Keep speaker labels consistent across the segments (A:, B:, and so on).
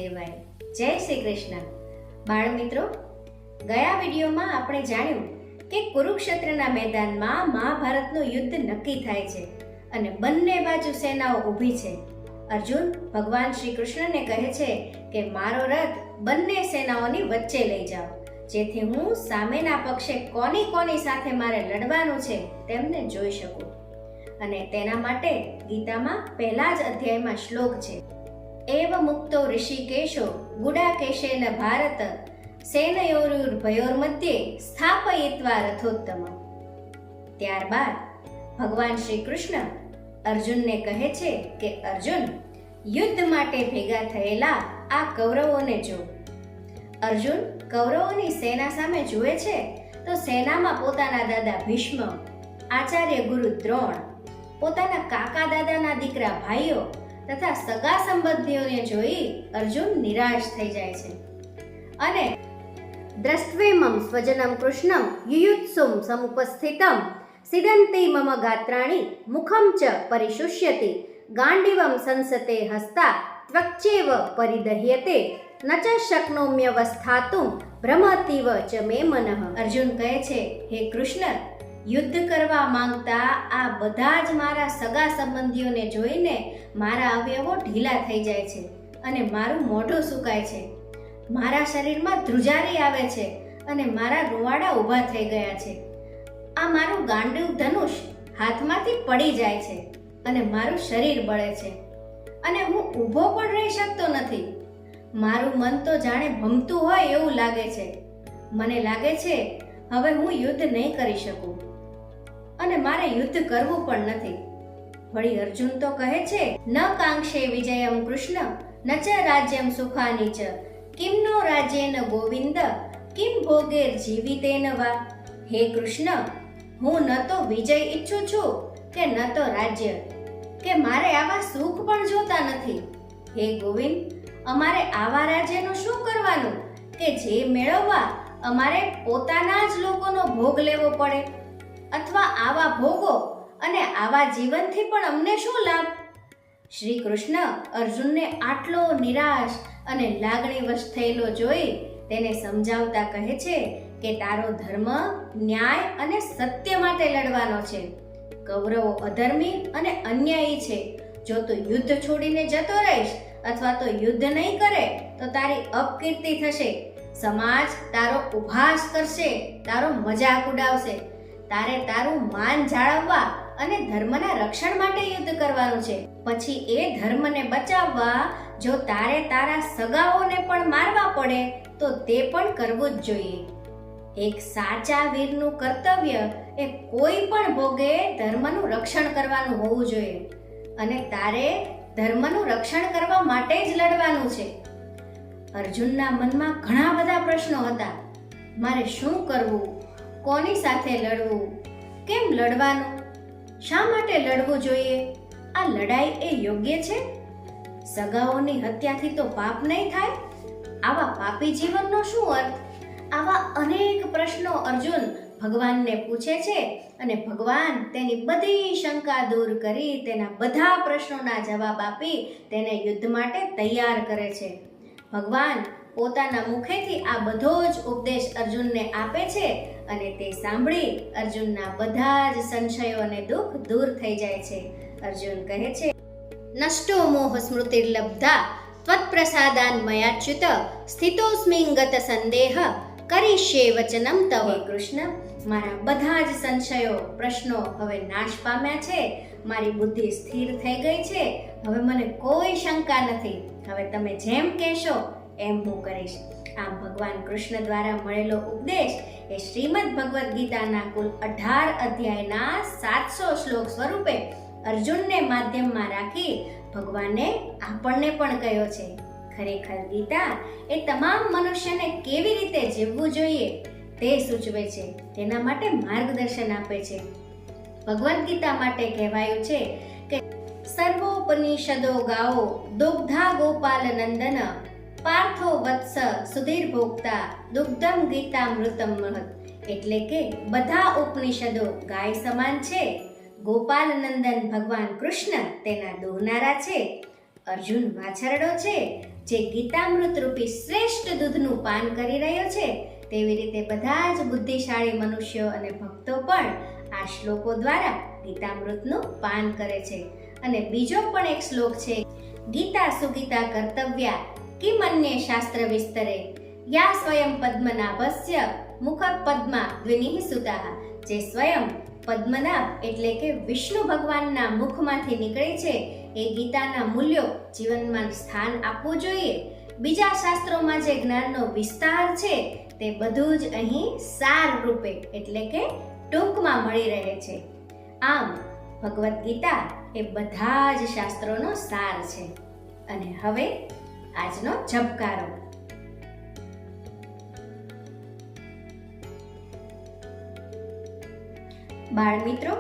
A: દેવાય. જય શ્રી કૃષ્ણ. બાળ મિત્રો, ગયા વિડીયોમાં આપણે જાણ્યું કે કુરુક્ષેત્રના મેદાનમાં મહાભારતનું યુદ્ધ નક્કી થાય છે અને બંને બાજુ સેનાઓ ઊભી છે. અર્જુન ભગવાન શ્રી કૃષ્ણને કહે છે કે મારો રથ બંને સેનાઓની વચ્ચે લઈ જાઓ, જેથી હું સામેના પક્ષે કોની સાથે મારે લડવાનું છે તેમને જોઈ શકું. અને તેના માટે ગીતામાં પહેલા જ અધ્યાયમાં શ્લોક છે, એવ મુક્તો ઋષિકેશો ગુડાકેશેન ભારત સેનયોર્ભયોર્મધ્યે સ્થાપયિત્વા રથોત્તમ. ત્યારબાદ ભગવાન શ્રી કૃષ્ણ અર્જુનને કહે છે કે અર્જુન, યુદ્ધ માટે ભેગા થયેલા આ કૌરવોને જો. અર્જુન કૌરવોની સેના સામે જુએ છે તો સેનામાં પોતાના દાદા ભીષ્મ, આચાર્ય ગુરુ દ્રોણ, પોતાના કાકા દાદાના દીકરા ભાઈઓ તથા સગા સંબંધીઓને જોઈ અર્જુન નિરાશ થઈ જાય છે અને દ્રષ્ટ્વેમં સ્વજનમ કૃષ્ણમ યુયુત્સુમ સમુપસ્થિતમ સિદંતિ મમ ગાત્રાણિ મુખમ ચ પરિશુષ્યતિ ગાંડીવમ સંસતે હસ્તા ત્વક્ચેવ પરિદહ્યતે ન ચ શક્નોમ્યવસ્થાતુમ ભ્રમતિવ ચ મે મનઃ. અર્જુન કહે છે, હે કૃષ્ણ, યુદ્ધ કરવા માંગતા આ બધા જ મારા સગા સંબંધીઓને જોઈને મારા અવયવો ઢીલા થઈ જાય છે અને મારું મોઢું સુકાય છે. મારા શરીરમાં ધ્રુજારી આવે છે અને મારા રૂવાડા ઊભા થઈ ગયા છે. આ મારું ગાંડીવ ધનુષ હાથમાંથી પડી જાય છે અને મારું શરીર બળે છે અને હું ઊભો પણ રહી શકતો નથી. મારું મન તો જાણે ભમતું હોય એવું લાગે છે. મને લાગે છે હવે હું યુદ્ધ નહીં કરી શકું અને મારે યુદ્ધ કરવું પણ નથી. વળી અર્જુન તો કહે છે, ન કાંક્ષે વિજયમ કૃષ્ણ ન ચ રાજ્યમ સુખાની ચ કિમ નો રાજ્યેન ગોવિંદ કિમ ભોગેર જીવિતેન વા. હે કૃષ્ણ, હું ન તો વિજય ઈચ્છું છું કે ન તો રાજ્ય, કે મારે આવા સુખ પણ જોતા નથી. હે ગોવિંદ, અમારે આવા રાજ્યનું શું કરવાનું કે જે મેળવવા અમારે પોતાના જ લોકોનો ભોગ લેવો પડે, અથવા આવા ભોગો અને આવા જીવનથી પણ અમને શું લાભ. શ્રી કૃષ્ણ અર્જુનને આટલો નિરાશ અને લાગણીવશ થયેલો જોઈ તેને સમજાવતા કહે છે કે તારો ધર્મ, ન્યાય અને સત્ય માટે લડવાનો છે. કૌરવો અધર્મી અને અન્યાયી છે. જો તું યુદ્ધ છોડીને જતો રહીશ અથવા તો યુદ્ધ નહીં કરે તો તારી અપકીર્તિ થશે. સમાજ તારો ઉપહાસ કરશે, તારો મજાક ઉડાવશે. તારે તારું માન જાળવવા અને ધર્મના રક્ષણ માટે યુદ્ધ કરવાનું છે. પછી એ ધર્મને બચાવવા જો તારે તારા સગાઓને પણ મારવા પડે તો તે પણ કરવું જ જોઈએ. એક સાચા વીરનું કર્તવ્ય એ કોઈ પણ ભોગે ધર્મનું રક્ષણ કરવાનું હોવું જોઈએ અને તારે ધર્મનું રક્ષણ કરવા માટે જ લડવાનું છે. અર્જુનના મનમાં ઘણા બધા પ્રશ્નો હતા. મારે શું કરવું, કોની સાથે લડવું, કેમ લડવાનું, શા માટે લડવું જોઈએ, આ લડાઈ એ યોગ્ય છે, સગાઓની હત્યાથી તો પાપ નહીં થાય, આવા પાપી જીવનનો શું અર્થ. આવા અનેક પ્રશ્નો અર્જુન ભગવાનને પૂછે છે અને ભગવાન તેની બધી શંકા દૂર કરી તેના બધા પ્રશ્નોના જવાબ આપી તેને યુદ્ધ માટે તૈયાર કરે છે. ભગવાન પોતાના મુખેથી આ બધો જ ઉપદેશ અર્જુનને આપે છે અને તે સાંભળી અર્જુનના બધા જ સંશયો અને દુઃખ દૂર થઈ જાય છે. અર્જુન કહે છે, નષ્ટો મોહ સ્મૃતિર્લબ્ધા ત્વત્પ્રસાદાન મયાચ્યુત સ્થિતોસ્મિં ગત સંદેહ કરીષ્યે વચનમ તવ. કૃષ્ણ, મારા બધા જ સંશયો, પ્રશ્નો હવે નાશ પામ્યા છે. મારી બુદ્ધિ સ્થિર થઈ ગઈ છે. હવે મને કોઈ શંકા નથી. હવે તમે જેમ કહેશો એમ હું કરીશ. આમ ભગવાન કૃષ્ણ દ્વારા મળેલો ઉપદેશ એ શ્રીમદ ભગવદ્ ગીતાના કુલ 18 અધ્યાયના 700 શ્લોક સ્વરૂપે અર્જુનને માધ્યમમાં રાખી ભગવાને આપણને પણ કહ્યો છે. ખરેખર ગીતા એ તમામ મનુષ્યને કેવી રીતે જીવવું જોઈએ તે સૂચવે છે, તેના માટે માર્ગદર્શન આપે છે. ભગવદ્ ગીતા માટે કહેવાયું છે કે સર્વોપનિષદો ગાઓ દુગ્ધા ગોપાલ નંદન પાર્થો વત્સ સુધીર ભોક્તા દુગ્ધમ ગીતામૃતમ મહત. એટલે કે બધા ઉપનિષદો ગાય સમાન છે. ગોપાલ નંદન ભગવાન કૃષ્ણ તેના દોહનારા છે. અર્જુન વાછરડો છે જે ગીતામૃત રૂપી શ્રેષ્ઠ દૂધનું પાન કરી રહ્યો છે, તેવી રીતે બધા જ બુદ્ધિશાળી મનુષ્યો અને ભક્તો પણ આ શ્લોકો દ્વારા ગીતામૃતનું પાન કરે છે. અને બીજો પણ એક શ્લોક છે, ગીતા સુગીતા કર્તવ્યા કિમન્યે શાસ્ત્ર વિસ્તરે યા સ્વયં પદ્મનાભસ્ય મુખ પદ્મા દ્વિનિઃ સુતાઃ. જે સ્વયં પદ્મનાભ એટલે કે વિષ્ણુ ભગવાનના મુખમાંથી નીકળે છે, એ ગીતાના મૂલ્યો જીવનમાં સ્થાન આપવું જોઈએ. બીજા શાસ્ત્રોમાં જે જ્ઞાનનો વિસ્તાર છે, તે બધું જ અહીં સાર રૂપે એટલે કે ટૂંકમાં મળી રહે છે. આમ ભગવદ્ ગીતા એ બધા જ શાસ્ત્રોનો સાર છે. અને હવે આજનો ઝબકારો. બાળમિત્રો,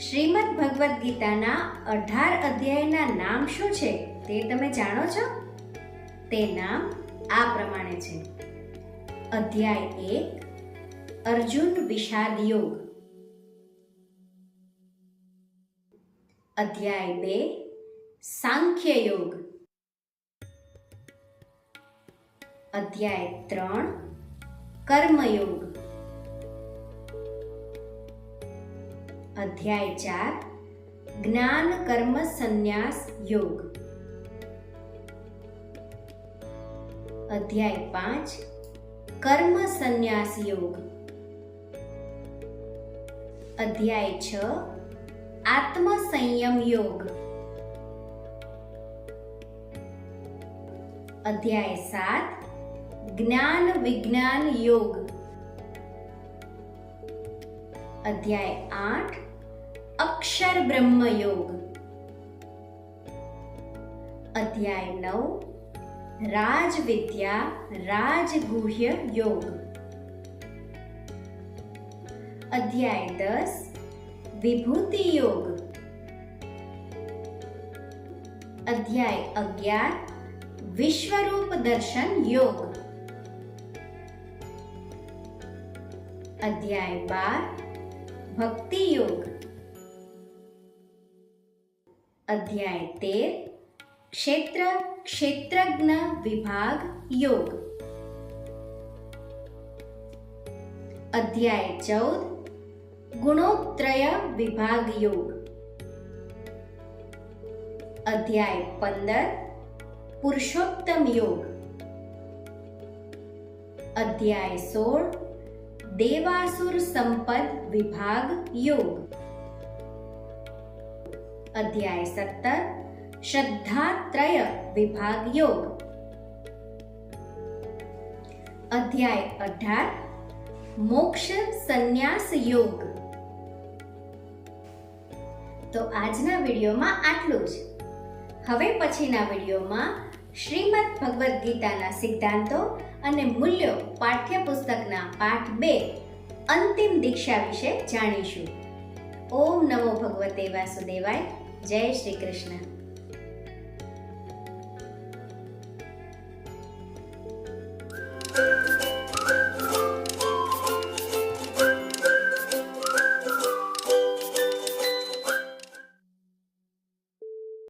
A: શ્રીમદ ભગવદ્ ગીતાના 18 અધ્યાયના નામ શું છે તે તમે જાણો છો? તે નામ આ પ્રમાણે છે. અધ્યાય 1 અર્જુન વિષાદ યોગ. અધ્યાય 2 સાંખ્ય યોગ. અધ્યાય 3 કર્મયોગ. અધ્યાય 4 જ્ઞાન કર્મ સંન્યાસ યોગ. અધ્યાય 5 કર્મ સંન્યાસ યોગ. અધ્યાય 6 આત્મ સંયમ યોગ. અધ્યાય 7 જ્ઞાન વિજ્ઞાન યોગ. અધ્યાય 8 અક્ષર બ્રહ્મ યોગ. અધ્યાય 9 રાજ વિદ્યા રાજગુહ્ય યોગ. અધ્યાય 10 વિભૂતિ યોગ. અધ્યાય 11 વિશ્વરૂપ દર્શન યોગ. અધ્યાય 12 ભક્તિ યોગ. અધ્યાય 13 ક્ષેત્ર ક્ષેત્રજ્ઞ વિભાગ યોગ. અધ્યાય 14 ગુણોત્રય વિભાગ યોગ. અધ્યાય 15 પુરુષોત્તમ યોગ. અધ્યાય 16 દેવાસુર સંપદ વિભાગ યોગ. અધ્યાય 17 શ્રદ્ધાત્રય વિભાગ યોગ. અધ્યાય 18 મોક્ષ સંન્યાસ યોગ. તો આજના વિડીયોમાં આટલું જ. હવે પછીના વિડીયોમાં શ્રીમદ ભગવદ્ ગીતાના સિદ્ધાંતો અને મૂલ્યો પાઠ્યપુસ્તકના પાઠ 2 અંતિમ દીક્ષા વિશે જાણીશું. ઓમ નમો ભગવતે વાસુદેવાય. જય શ્રી કૃષ્ણ.